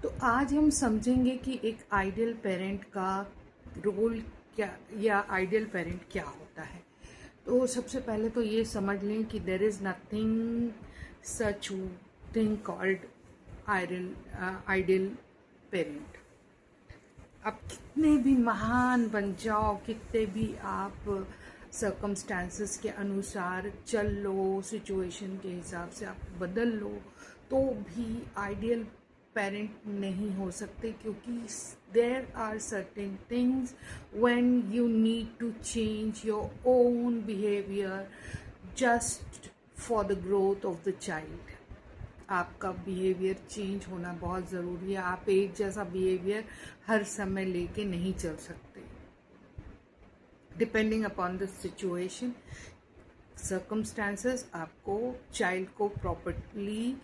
तो आज हम समझेंगे कि एक आइडियल पेरेंट का रोल क्या या आइडियल पेरेंट क्या होता है। तो सबसे पहले तो ये समझ लें कि there is nothing such thing called ideal parent. आप कितने भी महान बन जाओ, कितने भी आप सर्कमस्टांसेस के अनुसार चल लो, सिचुएशन के हिसाब से आप बदल लो, तो भी आइडियल पेरेंट नहीं हो सकते, क्योंकि there are certain things when you need to change your own behaviour just for the growth of the child. आपका बिहेवियर चेंज होना बहुत ज़रूरी है। आप एक जैसा बिहेवियर हर समय लेके नहीं चल सकते। Depending upon the situation circumstances, आपको चाइल्ड को प्रॉपर्ली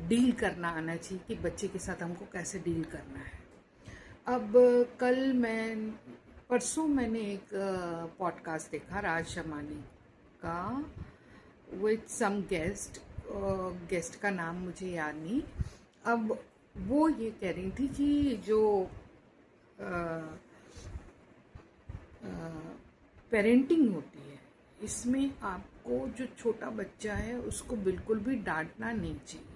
डील करना आना चाहिए कि बच्चे के साथ हमको कैसे डील करना है। अब परसों मैंने एक पॉडकास्ट देखा राज शमानी का विथ सम गेस्ट का नाम मुझे याद नहीं। अब वो ये कह रही थी कि जो पेरेंटिंग होती है, इसमें आपको जो छोटा बच्चा है उसको बिल्कुल भी डांटना नहीं चाहिए,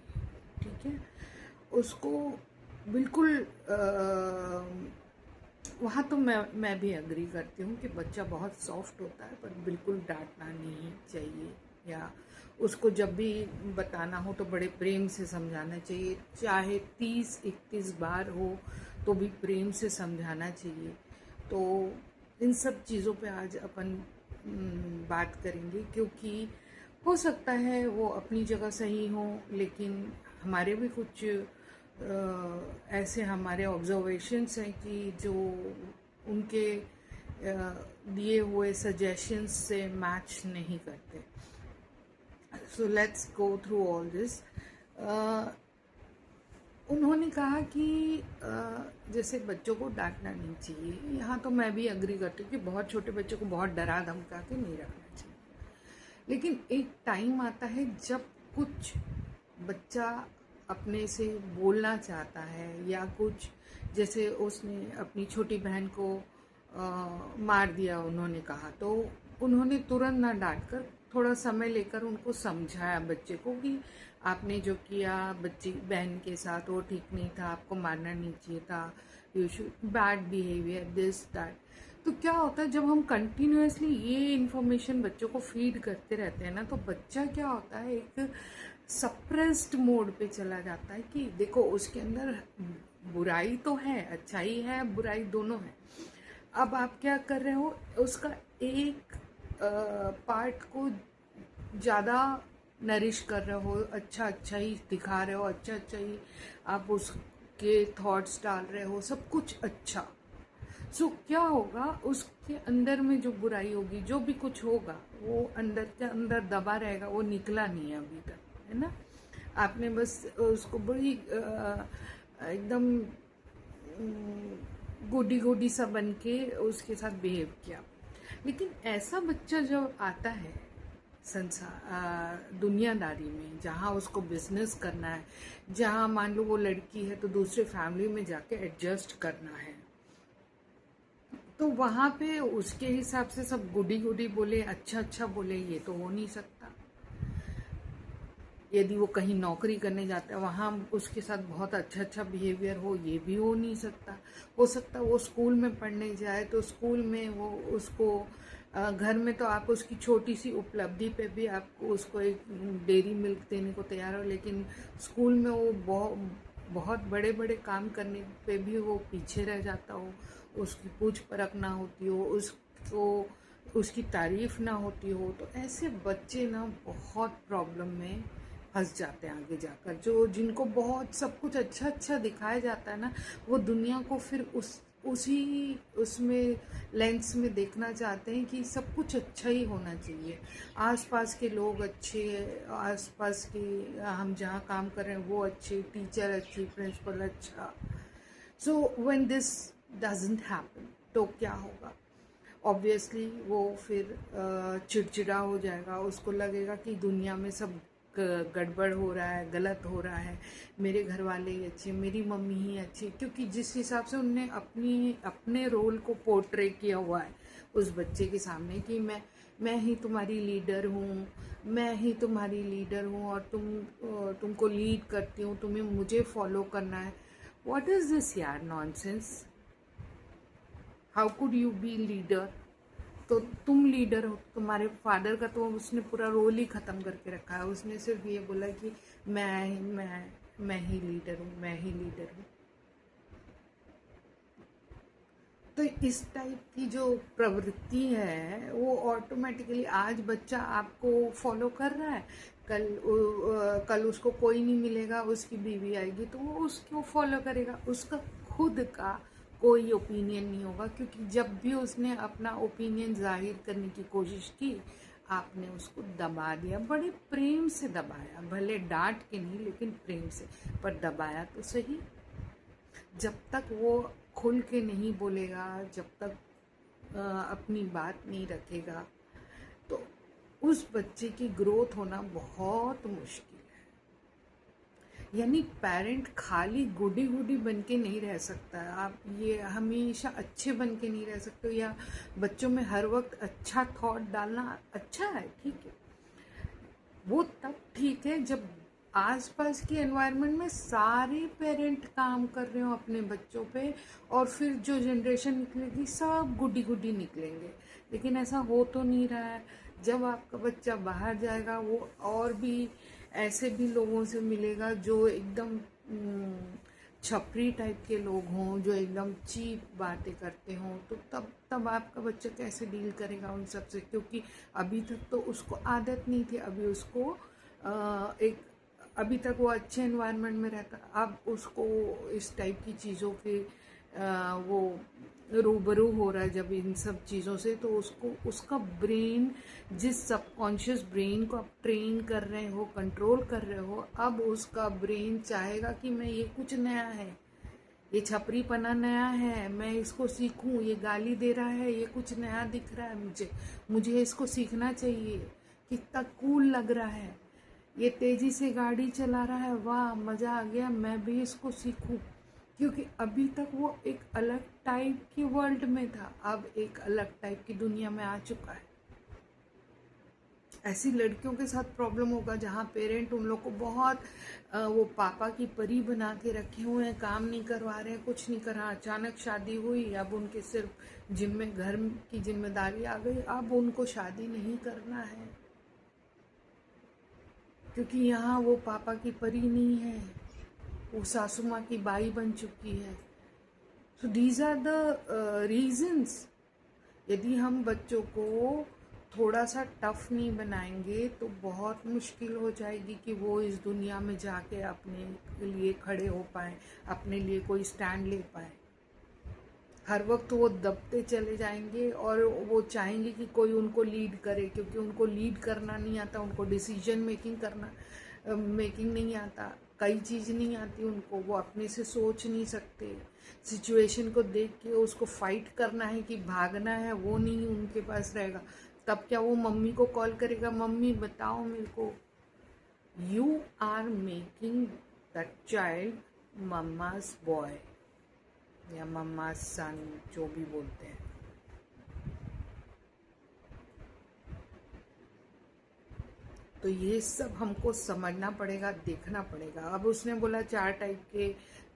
ठीक है। उसको बिल्कुल वहाँ तो मैं भी एग्री करती हूँ कि बच्चा बहुत सॉफ्ट होता है, पर बिल्कुल डांटना नहीं चाहिए, या उसको जब भी बताना हो तो बड़े प्रेम से समझाना चाहिए। चाहे 30-31 बार हो तो भी प्रेम से समझाना चाहिए। तो इन सब चीज़ों पे आज अपन बात करेंगे, क्योंकि हो सकता है वो अपनी जगह सही हो, लेकिन हमारे भी कुछ ऐसे हमारे ऑब्जर्वेशंस हैं कि जो उनके दिए हुए सजेशंस से मैच नहीं करते। So let's go through all this. उन्होंने कहा कि जैसे बच्चों को डांटना नहीं चाहिए। यहाँ तो मैं भी एग्री करती हूँ कि बहुत छोटे बच्चों को बहुत डरा धमका के नहीं रखना चाहिए, लेकिन एक टाइम आता है जब कुछ बच्चा अपने से बोलना चाहता है, या कुछ जैसे उसने अपनी छोटी बहन को मार दिया उन्होंने कहा, तो उन्होंने तुरंत ना डांट कर थोड़ा समय लेकर उनको समझाया बच्चे को कि आपने जो किया बच्ची बहन के साथ वो ठीक नहीं था, आपको मारना नहीं चाहिए था, you should bad behaviour this that. तो क्या होता है, जब हम कंटिन्यूअसली ये इन्फॉर्मेशन बच्चों को फीड करते रहते हैं ना, तो बच्चा क्या होता है, एक सप्रेस्ड मोड पे चला जाता है कि देखो उसके अंदर बुराई तो है, अच्छाई है, बुराई दोनों है। अब आप क्या कर रहे हो, उसका एक पार्ट को ज़्यादा नरिश कर रहे हो, अच्छा ही दिखा रहे हो, अच्छा ही आप उसके थॉट्स डाल रहे हो, सब कुछ अच्छा। सो क्या होगा, उसके अंदर में जो बुराई होगी, जो भी कुछ होगा, वो अंदर के अंदर दबा रहेगा, वो निकला नहीं है अभी तक, है ना। आपने बस उसको बड़ी एकदम गोडी गोडी सा बन के उसके साथ बिहेव किया। लेकिन ऐसा बच्चा जब आता है संसार दुनियादारी में, जहाँ उसको बिजनेस करना है, जहाँ मान लो वो लड़की है तो दूसरे फैमिली में जाके एडजस्ट करना है, तो वहाँ पे उसके हिसाब से सब गुडी गुडी बोले, अच्छा बोले, ये तो हो नहीं सकता। यदि वो कहीं नौकरी करने जाता है, वहाँ उसके साथ बहुत अच्छा बिहेवियर हो, ये भी हो नहीं सकता। हो सकता वो स्कूल में पढ़ने जाए तो स्कूल में वो उसको घर में तो आप उसकी छोटी सी उपलब्धि पे भी आपको उसको एक डेयरी मिल्क देने को तैयार हो, लेकिन स्कूल में वो बहुत बड़े बड़े काम करने पे भी वो पीछे रह जाता हो, उसकी पूछ परख ना होती हो, उसकी तारीफ ना होती हो। तो ऐसे बच्चे ना बहुत प्रॉब्लम में फंस जाते हैं आगे जाकर। जो जिनको बहुत सब कुछ अच्छा दिखाया जाता है ना, वो दुनिया को फिर उसी उसमें लेंस में देखना चाहते हैं कि सब कुछ अच्छा ही होना चाहिए, आसपास के लोग अच्छे, आसपास के हम जहाँ काम कर रहे हैं वो अच्छे, टीचर अच्छी, प्रिंसिपल अच्छा। So when this doesn't happen, तो क्या होगा, ऑब्वियसली वो फिर चिड़चिड़ा हो जाएगा, उसको लगेगा कि दुनिया में सब गड़बड़ हो रहा है, गलत हो रहा है, मेरे घर वाले ही अच्छे, मेरी मम्मी ही अच्छी, क्योंकि जिस हिसाब से उनने अपने रोल को पोर्ट्रे किया हुआ है उस बच्चे के सामने कि मैं ही तुम्हारी लीडर हूँ, मैं ही तुम्हारी लीडर हूँ और तुमको लीड करती हूँ, तुम्हें मुझे फॉलो करना है। व्हाट इज दिस यार nonsense? How could you be leader? तो तुम लीडर हो, तुम्हारे फादर का तो उसने पूरा रोल ही ख़त्म करके रखा है। उसने सिर्फ ये बोला कि मैं ही लीडर हूँ, मैं ही लीडर हूँ। तो इस टाइप की जो प्रवृत्ति है वो ऑटोमेटिकली, आज बच्चा आपको फॉलो कर रहा है, कल उसको कोई नहीं मिलेगा, उसकी बीवी आएगी तो वो उसको फॉलो करेगा, उसका खुद का कोई ओपिनियन नहीं होगा, क्योंकि जब भी उसने अपना ओपिनियन जाहिर करने की कोशिश की आपने उसको दबा दिया, बड़े प्रेम से दबाया, भले डांट के नहीं लेकिन प्रेम से, पर दबाया तो सही। जब तक वो खुल के नहीं बोलेगा, जब तक अपनी बात नहीं रखेगा, तो उस बच्चे की ग्रोथ होना बहुत मुश्किल है। यानी पेरेंट खाली गुडी गुडी बन के नहीं रह सकता है, आप ये हमेशा अच्छे बन के नहीं रह सकते, या बच्चों में हर वक्त अच्छा थॉट डालना अच्छा है, ठीक है, वो तब ठीक है जब आसपास की एनवायरनमेंट में सारे पेरेंट काम कर रहे हो अपने बच्चों पे, और फिर जो जनरेशन निकलेगी सब गुड्डी गुड्डी निकलेंगे। लेकिन ऐसा हो तो नहीं रहा है। जब आपका बच्चा बाहर जाएगा वो और भी ऐसे भी लोगों से मिलेगा जो एकदम छपरी टाइप के लोग हों, जो एकदम चीप बातें करते हों, तो तब आपका बच्चा कैसे डील करेगा उन सब से? क्योंकि अभी तक तो उसको आदत नहीं थी, अभी तक वो अच्छे एनवायरनमेंट में रहता, अब उसको इस टाइप की चीज़ों के वो रूबरू हो रहा है जब इन सब चीज़ों से, तो उसका ब्रेन, जिस सबकॉन्शियस ब्रेन को आप ट्रेन कर रहे हो, कंट्रोल कर रहे हो, अब उसका ब्रेन चाहेगा कि मैं ये कुछ नया है, ये छपरीपना नया है, मैं इसको सीखूं, ये गाली दे रहा है, ये कुछ नया दिख रहा है, मुझे इसको सीखना चाहिए, कितना कूल लग रहा है, ये तेजी से गाड़ी चला रहा है, वाह मज़ा आ गया, मैं भी इसको सीखूं। क्योंकि अभी तक वो एक अलग टाइप की वर्ल्ड में था, अब एक अलग टाइप की दुनिया में आ चुका है। ऐसी लड़कियों के साथ प्रॉब्लम होगा जहाँ पेरेंट उन लोग को बहुत वो पापा की परी बना के रखे हुए हैं, काम नहीं करवा रहे हैं, कुछ नहीं कर रहा, अचानक शादी हुई, अब उनके सिर्फ घर की जिम्मेदारी आ गई, अब उनको शादी नहीं करना है क्योंकि यहाँ वो पापा की परी नहीं है, वो सासू माँ की बाई बन चुकी है। So these are the reasons. यदि हम बच्चों को थोड़ा सा टफ नहीं बनाएंगे तो बहुत मुश्किल हो जाएगी कि वो इस दुनिया में जाके अपने लिए खड़े हो पाए, अपने लिए कोई स्टैंड ले पाए। हर वक्त वो दबते चले जाएंगे और वो चाहेंगे कि कोई उनको लीड करे, क्योंकि उनको लीड करना नहीं आता, उनको डिसीजन मेकिंग नहीं आता, कई चीज़ नहीं आती उनको, वो अपने से सोच नहीं सकते, सिचुएशन को देख के उसको फाइट करना है कि भागना है वो नहीं उनके पास रहेगा। तब क्या वो मम्मी को कॉल करेगा, मम्मी बताओ मेरे को? You are making that child mamma's boy या मम्मा सन, जो भी बोलते हैं। तो ये सब हमको समझना पड़ेगा, देखना पड़ेगा। अब उसने बोला 4 टाइप के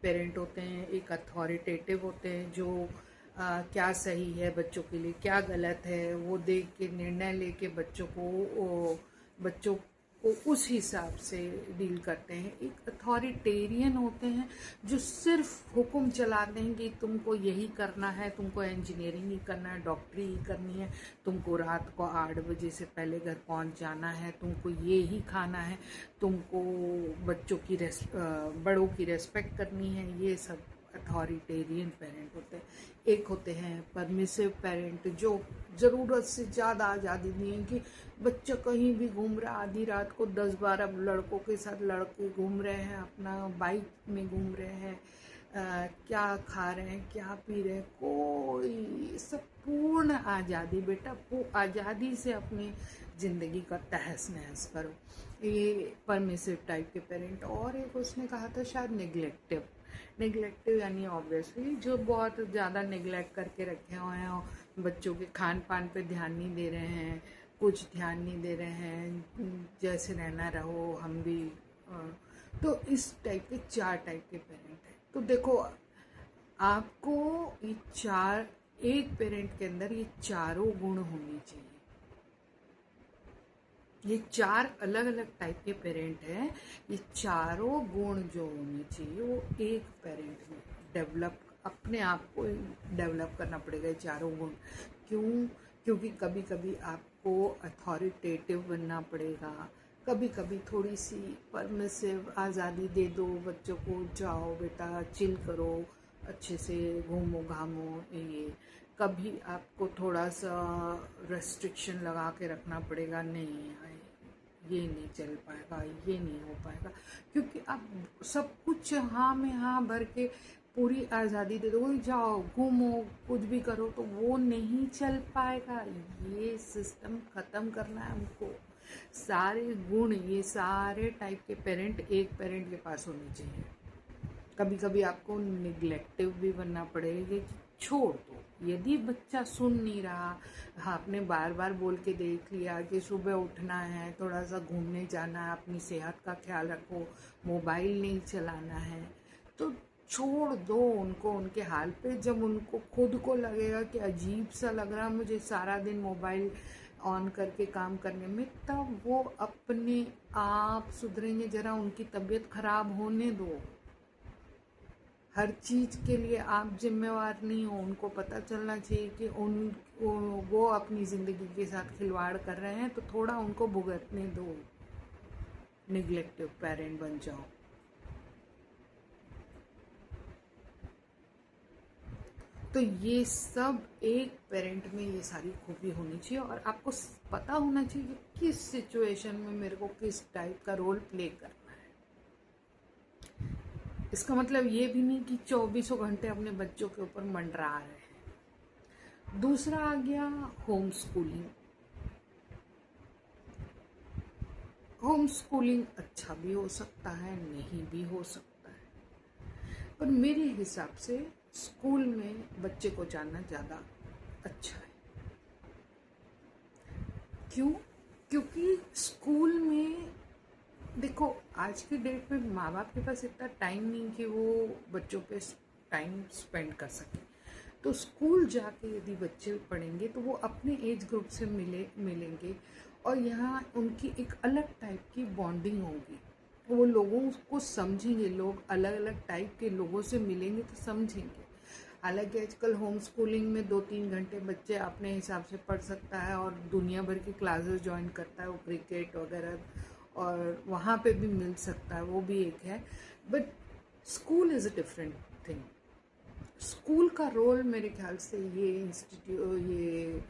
पेरेंट होते हैं, एक अथॉरिटेटिव होते हैं जो क्या सही है बच्चों के लिए, क्या गलत है, वो देख के निर्णय लेके बच्चों को उस हिसाब से डील करते हैं। एक अथॉरिटेरियन होते हैं जो सिर्फ हुक्म चलाते हैं कि तुमको यही करना है, तुमको इंजीनियरिंग ही करना है, डॉक्टरी ही करनी है, तुमको रात को 8 बजे से पहले घर पहुंच जाना है, तुमको ये ही खाना है, तुमको बड़ों की रेस्पेक्ट करनी है। ये सब अथॉरिटेरियन पेरेंट होते हैं। एक होते हैं परमिसिव पेरेंट जो ज़रूरत से ज़्यादा आज़ादी दें कि बच्चा कहीं भी घूम रहा, आधी रात को 10-12 लड़कों के साथ लड़के घूम रहे हैं, अपना बाइक में घूम रहे हैं, क्या खा रहे हैं, क्या पी रहे हैं, कोई सब पूर्ण आज़ादी। बेटा वो आज़ादी से अपनी ज़िंदगी का तहस नहस करो। ये परमिसिव टाइप के पेरेंट। और एक उसने कहा था शायद नेग्लेक्टिव। नेग्लेक्टिव यानी ऑब्वियसली जो बहुत ज़्यादा नेग्लेक्ट करके रखे हुए हैं और बच्चों के खान पान पे ध्यान नहीं दे रहे हैं, कुछ ध्यान नहीं दे रहे हैं, जैसे रहना रहो हम भी। तो इस टाइप के 4 टाइप के पेरेंट हैं। तो देखो आपको ये 4, एक पेरेंट के अंदर ये चारों गुण होने चाहिए। ये 4 अलग अलग टाइप के पेरेंट हैं। ये चारों गुण जो होने चाहिए वो एक पेरेंट में डेवलप, अपने आप को डेवलप करना पड़ेगा ये चारों गुण। क्यों? क्योंकि कभी कभी आपको अथॉरिटेटिव बनना पड़ेगा, कभी कभी थोड़ी सी परमिसिव आज़ादी दे दो बच्चों को, जाओ बेटा चिल करो, अच्छे से घूमो घामो। ये कभी आपको थोड़ा सा रेस्ट्रिक्शन लगा के रखना पड़ेगा, नहीं ये नहीं चल पाएगा, ये नहीं हो पाएगा। क्योंकि आप सब कुछ हाँ में हाँ भर के पूरी आज़ादी दे दो, जाओ घूमो कुछ भी करो, तो वो नहीं चल पाएगा। ये सिस्टम ख़त्म करना है हमको। सारे गुण, ये सारे टाइप के पेरेंट एक पेरेंट के पास होने चाहिए। कभी कभी आपको निगलेक्टिव भी बनना पड़ेगा कि छोड़ दो। यदि बच्चा सुन नहीं रहा, आपने बार बार बोल के देख लिया कि सुबह उठना है, थोड़ा सा घूमने जाना है, अपनी सेहत का ख्याल रखो, मोबाइल नहीं चलाना है, तो छोड़ दो उनको उनके हाल पे। जब उनको खुद को लगेगा कि अजीब सा लग रहा मुझे सारा दिन मोबाइल ऑन करके काम करने में, तब वो अपने आप सुधरेंगे। जरा उनकी तबीयत खराब होने दो। हर चीज़ के लिए आप जिम्मेवार नहीं हो। उनको पता चलना चाहिए कि वो अपनी ज़िंदगी के साथ खिलवाड़ कर रहे हैं, तो थोड़ा उनको भुगतने दो। निगलेक्टिव पेरेंट बन जाओ। तो ये सब एक पेरेंट में ये सारी खूबी होनी चाहिए। और आपको पता होना चाहिए कि किस सिचुएशन में मेरे को किस टाइप का रोल प्ले करना है। इसका मतलब ये भी नहीं कि 24 घंटे अपने बच्चों के ऊपर मंडरा रहे हैं। दूसरा आ गया होम स्कूलिंग। होम स्कूलिंग अच्छा भी हो सकता है, नहीं भी हो सकता है, पर मेरे हिसाब से स्कूल में बच्चे को जाना ज़्यादा अच्छा है। क्यों? क्योंकि स्कूल में देखो आज की डेट में माँ बाप के पास इतना टाइम नहीं कि वो बच्चों पे टाइम स्पेंड कर सके। तो स्कूल जाके यदि बच्चे पढ़ेंगे तो वो अपने एज ग्रुप से मिलेंगे और यहाँ उनकी एक अलग टाइप की बॉन्डिंग होगी। वो लोगों को समझेंगे, लोग अलग अलग टाइप के लोगों से मिलेंगे तो समझेंगे। हालांकि आजकल होम स्कूलिंग में 2-3 घंटे बच्चे अपने हिसाब से पढ़ सकता है और दुनिया भर की क्लासेस ज्वाइन करता है, वो क्रिकेट वगैरह, और वहाँ पे भी मिल सकता है, वो भी एक है। But school is a different thing. School का रोल मेरे ख्याल से ये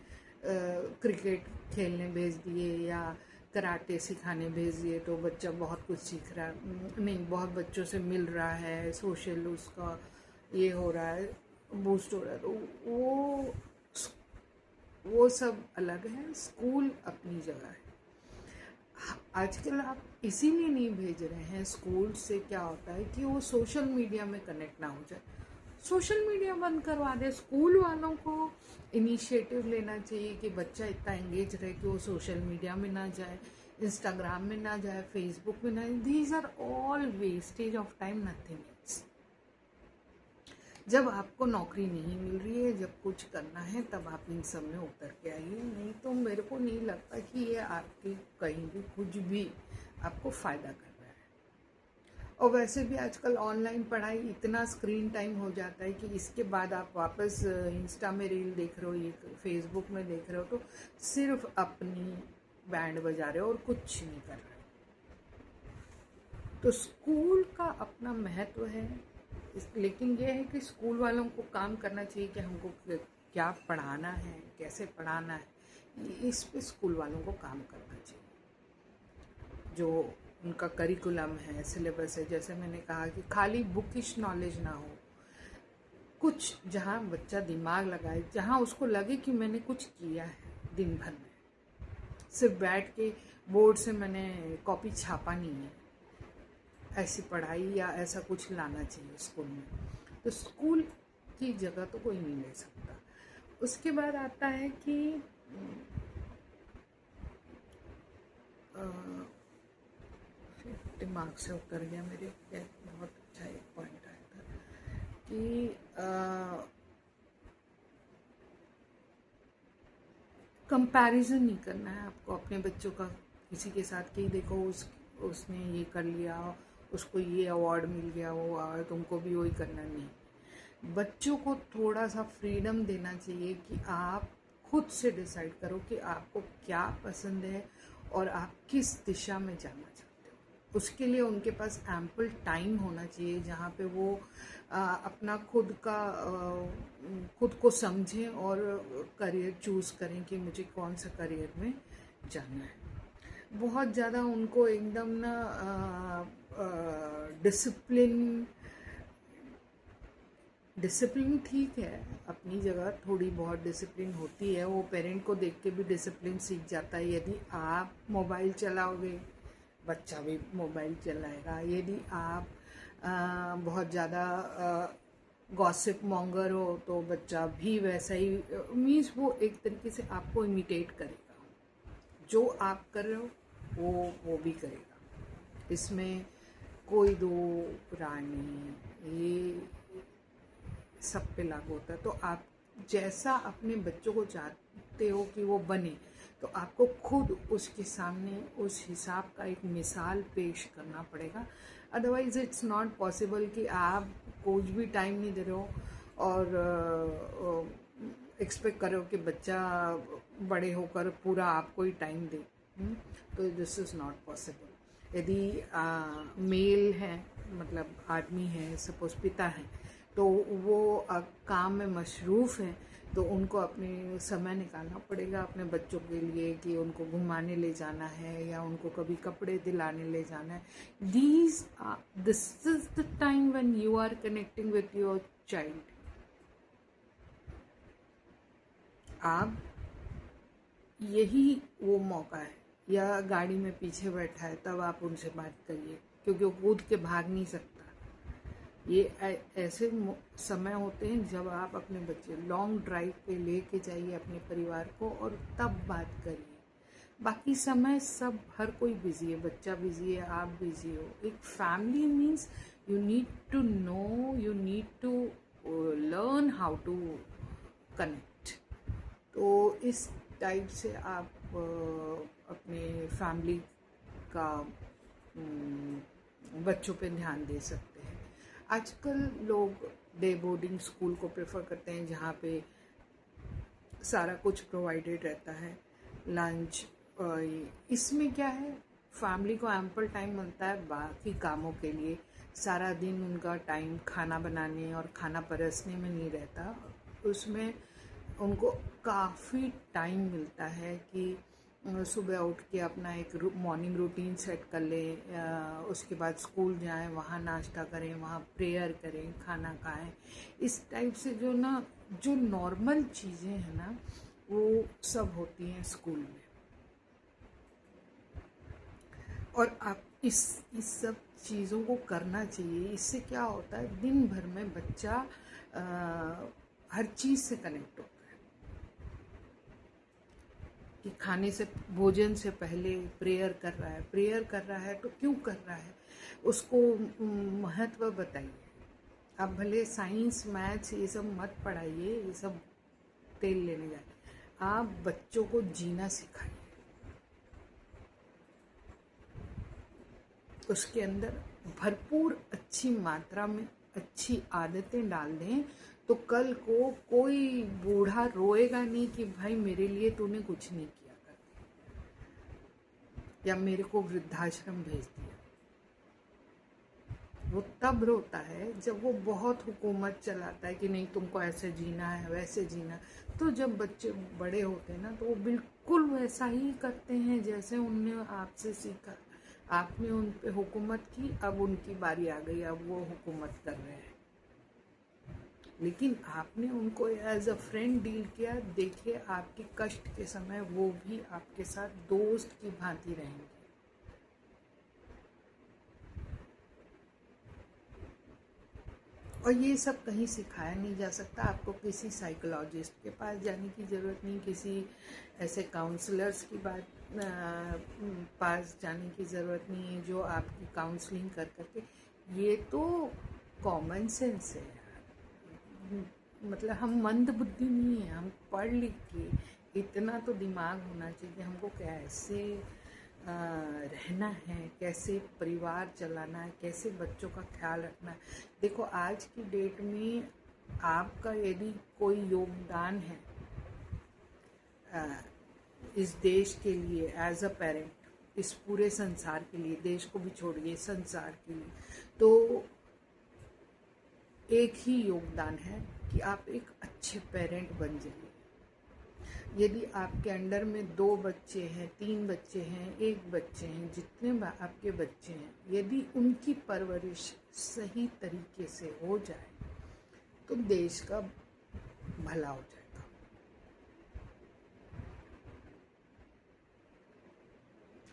क्रिकेट खेलने भेज दिए या कराटे सिखाने भेज दिए तो बच्चा बहुत कुछ सीख रहा है, नहीं बहुत बच्चों से मिल रहा है, सोशल उसका ये हो रहा है, बूस्ट हो रहा है, तो वो सब अलग है। स्कूल अपनी जगह है। आजकल आप इसीलिए नहीं भेज रहे हैं स्कूल से, क्या होता है कि वो सोशल मीडिया में कनेक्ट ना हो जाए। सोशल मीडिया बंद करवा दे। स्कूल वालों को इनिशिएटिव लेना चाहिए कि बच्चा इतना एंगेज रहे कि वो सोशल मीडिया में ना जाए, इंस्टाग्राम में ना जाए, फेसबुक में ना। These are all wastage of time, nothing else. जब आपको नौकरी नहीं मिल रही है, जब कुछ करना है, तब आप इन सब में उतर के आइए। नहीं तो मेरे को नहीं लगता कि ये आपकी कहीं भी कुछ भी आपको फ़ायदा कर रहा है। और वैसे भी आजकल ऑनलाइन पढ़ाई इतना स्क्रीन टाइम हो जाता है कि इसके बाद आप वापस इंस्टा में रील देख रहे हो, ये फेसबुक में देख रहे हो, तो सिर्फ अपनी बैंड बजा रहे हो और कुछ नहीं कर रहे हो। तो स्कूल का अपना महत्व है, लेकिन ये है कि स्कूल वालों को काम करना चाहिए कि हमको क्या पढ़ाना है, कैसे पढ़ाना है, इस पे स्कूल वालों को काम करना चाहिए। जो उनका करिकुलम है, सिलेबस है, जैसे मैंने कहा कि खाली बुकिश नॉलेज ना हो, कुछ जहाँ बच्चा दिमाग लगाए, जहाँ उसको लगे कि मैंने कुछ किया है दिन भर में, सिर्फ बैठ के बोर्ड से मैंने कॉपी छापा नहीं है, ऐसी पढ़ाई या ऐसा कुछ लाना चाहिए स्कूल में। तो स्कूल की जगह तो कोई नहीं ले सकता। उसके बाद आता है कि दिमाग से उतर गया मेरे, बहुत अच्छा एक पॉइंट आया था कि कंपैरिजन नहीं करना है आपको अपने बच्चों का किसी के साथ कि देखो उसने ये कर लिया, उसको ये अवार्ड मिल गया, वो तुमको भी वही करना। नहीं, बच्चों को थोड़ा सा फ्रीडम देना चाहिए कि आप खुद से डिसाइड करो कि आपको क्या पसंद है और आप किस दिशा में जाना चाहते हो। उसके लिए उनके पास एम्पल टाइम होना चाहिए जहाँ पे वो अपना खुद को समझें और करियर चूज़ करें कि मुझे कौन सा करियर में जाना है। बहुत ज़्यादा उनको एकदम ना डिसिप्लिन ठीक है अपनी जगह, थोड़ी बहुत डिसिप्लिन होती है, वो पेरेंट को देख के भी डिसिप्लिन सीख जाता है। यदि आप मोबाइल चलाओगे बच्चा भी मोबाइल चलाएगा। यदि आप बहुत ज़्यादा गॉसिप मॉन्गर हो तो बच्चा भी वैसा ही, मीन्स वो एक तरीके से आपको इमिटेट करेगा, जो आप कर रहे हो वो भी करेगा। इसमें कोई दो राय नहीं, ये सब पे लागू होता है। तो आप जैसा अपने बच्चों को चाहते हो कि वो बने, तो आपको खुद उसके सामने उस हिसाब का एक मिसाल पेश करना पड़ेगा। अदरवाइज इट्स नॉट पॉसिबल कि आप कुछ भी टाइम नहीं दे रहे हो और एक्सपेक्ट करो कि बच्चा बड़े होकर पूरा आपको ही टाइम दे। तो दिस इज़ नॉट पॉसिबल। यदि मेल है, मतलब आदमी है, सपोज पिता है, तो वो काम में मशरूफ़ हैं, तो उनको अपने समय निकालना पड़ेगा अपने बच्चों के लिए कि उनको घुमाने ले जाना है या उनको कभी कपड़े दिलाने ले जाना है। This is the time when you are connecting with your child. आप यही वो मौका है, या गाड़ी में पीछे बैठा है तब आप उनसे बात करिए, क्योंकि वो कूद के भाग नहीं सकता। ये ऐसे समय होते हैं जब आप अपने बच्चे लॉन्ग ड्राइव पे लेके जाइए अपने परिवार को और तब बात करिए। बाकी समय सब हर कोई बिजी है, बच्चा बिजी है, आप बिजी हो। एक family means you need to know, you need to learn how to connect. तो इस टाइप से आप अपने फैमिली का बच्चों पे ध्यान दे सकते हैं। आजकल लोग डे बोर्डिंग स्कूल को प्रेफर करते हैं जहाँ पे सारा कुछ प्रोवाइडेड रहता है, लंच। इसमें क्या है, फैमिली को एम्पल टाइम मिलता है बाकी कामों के लिए। सारा दिन उनका टाइम खाना बनाने और खाना परसने में नहीं रहता, उसमें उनको काफ़ी टाइम मिलता है कि सुबह उठ के अपना एक मॉर्निंग रूटीन सेट कर लें, उसके बाद स्कूल जाएं, वहाँ नाश्ता करें, वहाँ प्रेयर करें, खाना खाएं। इस टाइप से जो नॉर्मल चीज़ें हैं ना, वो सब होती हैं स्कूल में। और आप इस सब चीज़ों को करना चाहिए। इससे क्या होता है, दिन भर में बच्चा हर चीज़ से कनेक्ट होता है कि खाने से, भोजन से पहले प्रेयर कर रहा है तो क्यों कर रहा है, उसको महत्व बताइए। आप भले साइंस मैथ्स ये सब मत पढ़ाइए, ये सब तेल लेने जाए, आप बच्चों को जीना सिखाइए। उसके अंदर भरपूर अच्छी मात्रा में अच्छी आदतें डाल दें, तो कल को कोई बूढ़ा रोएगा नहीं कि भाई मेरे लिए तूने कुछ नहीं किया करके, या मेरे को वृद्धाश्रम भेज दिया। वो तब रोता है जब वो बहुत हुकूमत चलाता है कि नहीं तुमको ऐसे जीना है, वैसे जीना है। तो जब बच्चे बड़े होते हैं ना, तो वो बिल्कुल वैसा ही करते हैं जैसे उनने आपसे सीखा। आपने उन पे हुकूमत की, अब उनकी बारी आ गई, अब वो हुकूमत कर रहे हैं। लेकिन आपने उनको एज अ फ्रेंड डील किया। देखिए आपके कष्ट के समय वो भी आपके साथ दोस्त की भांति रहेंगे। और ये सब कहीं सिखाया नहीं जा सकता। आपको किसी साइकोलॉजिस्ट के पास जाने की ज़रूरत नहीं, किसी ऐसे काउंसलर्स की पास जाने की ज़रूरत नहीं है जो आपकी काउंसलिंग कर करके। ये तो कॉमन सेंस है यार। मतलब हम मंद बुद्धि नहीं है, हम पढ़ लिख के इतना तो दिमाग होना चाहिए हमको कैसे रहना है, कैसे परिवार चलाना है, कैसे बच्चों का ख्याल रखना है। देखो आज की डेट में आपका यदि कोई योगदान है इस देश के लिए एज अ पेरेंट, इस पूरे संसार के लिए, देश को भी छोड़िए संसार के लिए, तो एक ही योगदान है कि आप एक अच्छे पेरेंट बन जाइए। यदि आपके अंडर में 2 बच्चे हैं, 3 बच्चे हैं, 1 बच्चे हैं, जितने आपके बच्चे हैं, यदि उनकी परवरिश सही तरीके से हो जाए तो देश का भला हो जाएगा।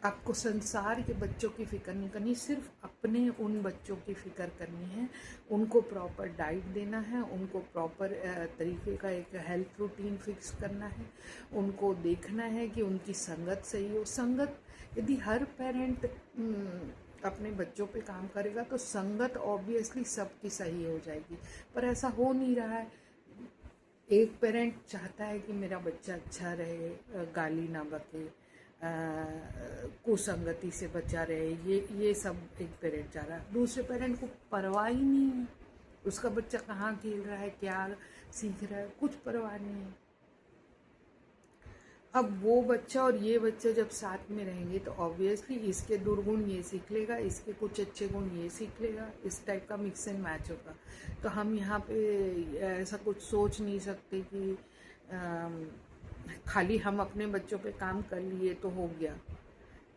आपको संसार के बच्चों की फिक्र नहीं करनी, सिर्फ अपने उन बच्चों की फिक्र करनी है। उनको प्रॉपर डाइट देना है, उनको प्रॉपर तरीके का एक हेल्थ रूटीन फिक्स करना है, उनको देखना है कि उनकी संगत सही हो। संगत यदि हर पेरेंट अपने बच्चों पे काम करेगा तो संगत ऑब्वियसली सबकी सही हो जाएगी, पर ऐसा हो नहीं रहा है। एक पेरेंट चाहता है कि मेरा बच्चा अच्छा रहे, गाली ना बके, कुसंगति से बचा रहे, ये सब एक पेरेंट चाह रहा है। दूसरे पेरेंट को परवाह ही नहीं है उसका बच्चा कहाँ खेल रहा है, क्या सीख रहा है, कुछ परवाह नहीं है। अब वो बच्चा और ये बच्चा जब साथ में रहेंगे तो ऑब्वियसली इसके दुर्गुण ये सीख लेगा, इसके कुछ अच्छे गुण ये सीख लेगा, इस टाइप का मिक्स एंड मैच होगा। तो हम यहाँ पे ऐसा कुछ सोच नहीं सकते कि खाली हम अपने बच्चों पे काम कर लिए तो हो गया।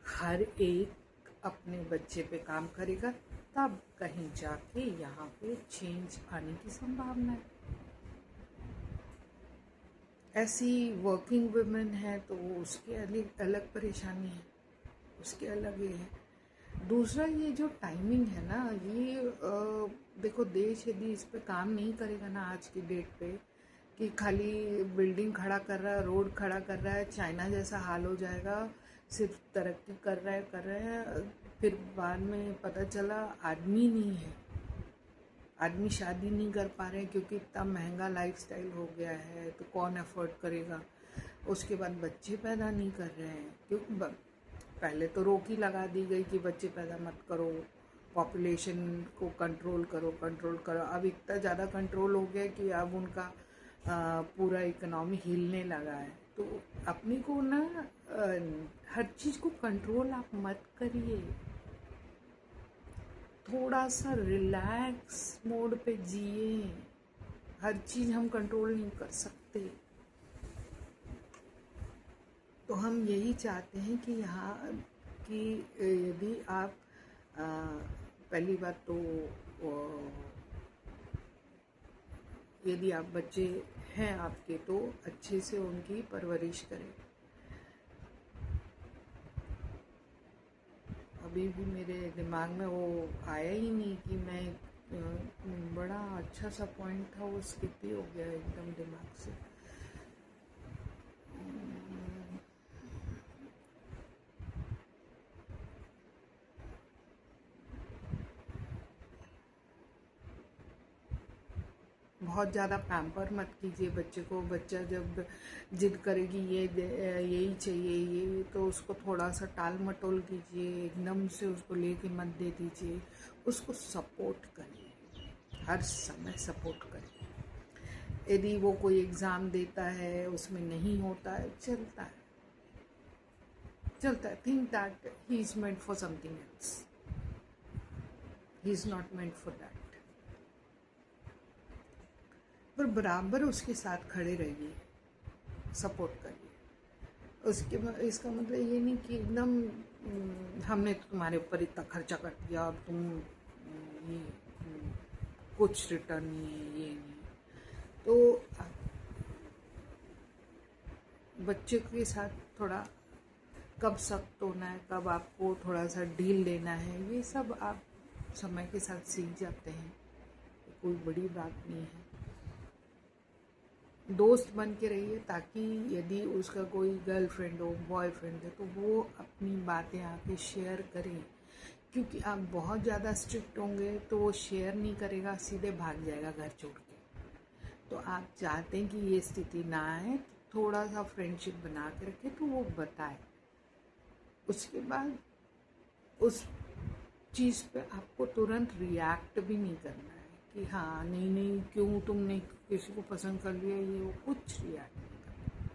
हर एक अपने बच्चे पे काम करेगा तब कहीं जाके यहाँ पे चेंज आने की संभावना है। ऐसी वर्किंग वुमेन है तो उसके अलग परेशानी है, उसके अलग ये है। दूसरा ये जो टाइमिंग है ना, ये देखो देश यदि इस पे काम नहीं करेगा ना आज की डेट पे कि खाली बिल्डिंग खड़ा कर रहा है, रोड खड़ा कर रहा है, चाइना जैसा हाल हो जाएगा। सिर्फ तरक्की कर रहा है, फिर बाद में पता चला आदमी नहीं है, आदमी शादी नहीं कर पा रहे हैं क्योंकि इतना महंगा लाइफस्टाइल हो गया है, तो कौन अफोर्ड करेगा। उसके बाद बच्चे पैदा नहीं कर रहे हैं क्योंकि पहले तो रोक ही लगा दी गई कि बच्चे पैदा मत करो, पॉपुलेशन को कंट्रोल करो। अब इतना ज़्यादा कंट्रोल हो गया कि अब उनका पूरा इकोनॉमी हिलने लगा है। तो अपने को ना हर चीज़ को कंट्रोल आप मत करिए, थोड़ा सा रिलैक्स मोड पे जिए। हर चीज़ हम कंट्रोल नहीं कर सकते। तो हम यही चाहते हैं कि यहाँ कि यदि आप पहली बात तो यदि आप बच्चे हैं आपके तो अच्छे से उनकी परवरिश करें। अभी भी मेरे दिमाग में वो आया ही नहीं कि मैं बड़ा अच्छा सा पॉइंट था वो स्किप ही हो गया एकदम दिमाग से। बहुत ज़्यादा पैम्पर मत कीजिए बच्चे को। बच्चा जब जिद करेगी यही चाहिए ये, तो उसको थोड़ा सा टाल मटोल कीजिए, एकदम से उसको लेके मत दे दीजिए। उसको सपोर्ट करिए, हर समय सपोर्ट करिए। यदि वो कोई एग्ज़ाम देता है उसमें नहीं होता है, चलता है। Think that he is meant for something else, he is not meant for that. पर बराबर उसके साथ खड़े रहिए, सपोर्ट करिए। इसका मतलब ये नहीं कि एकदम हमने तुम्हारे ऊपर इतना खर्चा कर दिया अब तुम ये कुछ रिटर्न नहीं है, ये नहीं। तो बच्चे के साथ थोड़ा कब सख्त होना है, कब आपको थोड़ा सा ढील लेना है, ये सब आप समय के साथ सीख जाते हैं। कोई बड़ी बात नहीं है। दोस्त बन के रहिए, ताकि यदि उसका कोई गर्लफ्रेंड हो, बॉयफ्रेंड है, तो वो अपनी बातें आके शेयर करें। क्योंकि आप बहुत ज़्यादा स्ट्रिक्ट होंगे तो वो शेयर नहीं करेगा, सीधे भाग जाएगा घर छोड़ के। तो आप चाहते हैं कि ये स्थिति ना आए, तो थोड़ा सा फ्रेंडशिप बना के रखे, तो वो बताए। उसके बाद उस चीज़ पे आपको तुरंत रिएक्ट भी नहीं करना है कि हाँ नहीं नहीं क्यों तुमने किसी को पसंद कर लिया, ये वो कुछ रिएक्ट नहीं करना।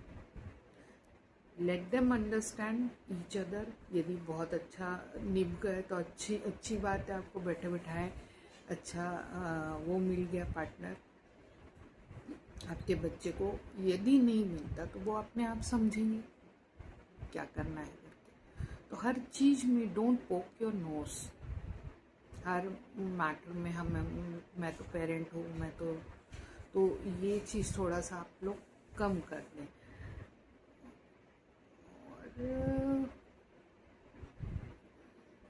Let them understand each other. यदि बहुत अच्छा निभ गए तो अच्छी बात है, आपको बैठे बैठाए अच्छा वो मिल गया पार्टनर आपके बच्चे को। यदि नहीं मिलता तो वो अपने आप समझेंगे क्या करना है करके। तो हर चीज़ में डोंट पोक योर नोज। हर मैटर में मैं तो पेरेंट हूँ, मैं तो ये चीज़ थोड़ा सा आप लोग कम कर दें। और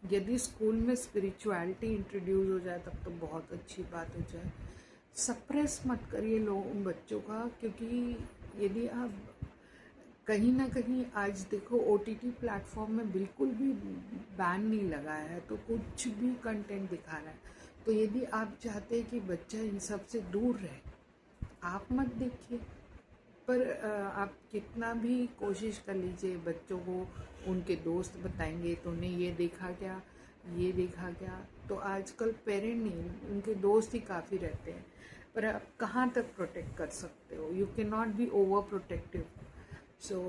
यदि स्कूल में स्पिरिचुअलिटी इंट्रोड्यूस हो जाए तब तो बहुत अच्छी बात हो जाए। सप्रेस मत करिए लोग बच्चों का, क्योंकि यदि आप कहीं ना कहीं आज देखो OTT प्लेटफॉर्म में बिल्कुल भी बैन नहीं लगाया है, तो कुछ भी कंटेंट दिखा रहा है। तो यदि आप चाहते हैं कि बच्चा इन सब से दूर रहे, आप मत देखिए। पर आप कितना भी कोशिश कर लीजिए, बच्चों को उनके दोस्त बताएंगे तो उन्हें ये देखा क्या, ये देखा क्या। तो आजकल पेरेंट नहीं, उनके दोस्त ही काफ़ी रहते हैं। पर आप कहाँ तक प्रोटेक्ट कर सकते हो? You can not be over protective. So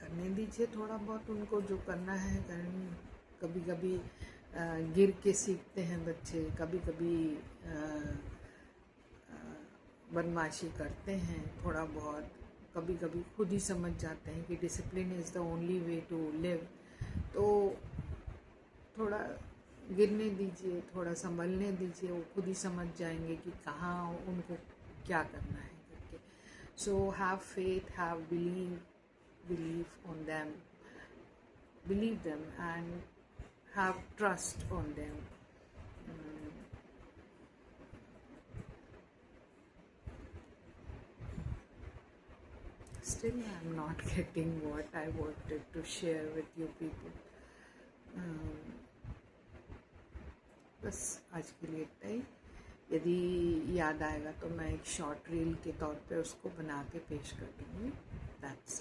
करने दीजिए थोड़ा बहुत उनको जो करना है करने। कभी कभी गिर के सीखते हैं बच्चे, कभी कभी बदमाशी करते हैं थोड़ा बहुत, कभी कभी खुद ही समझ जाते हैं कि discipline is the only way to live. तो थोड़ा गिरने दीजिए, थोड़ा संभलने दीजिए, वो खुद ही समझ जाएंगे कि कहाँ उनको क्या करना है करके। So have faith, have believe on them, believe them and have trust on them. Still I'm not getting what I wanted to share with you people. बस आज के लिए इतना ही। यदि याद आएगा तो मैं एक शॉर्ट रील के तौर पे उसको बना के पेश कर दूँगी। दैट्स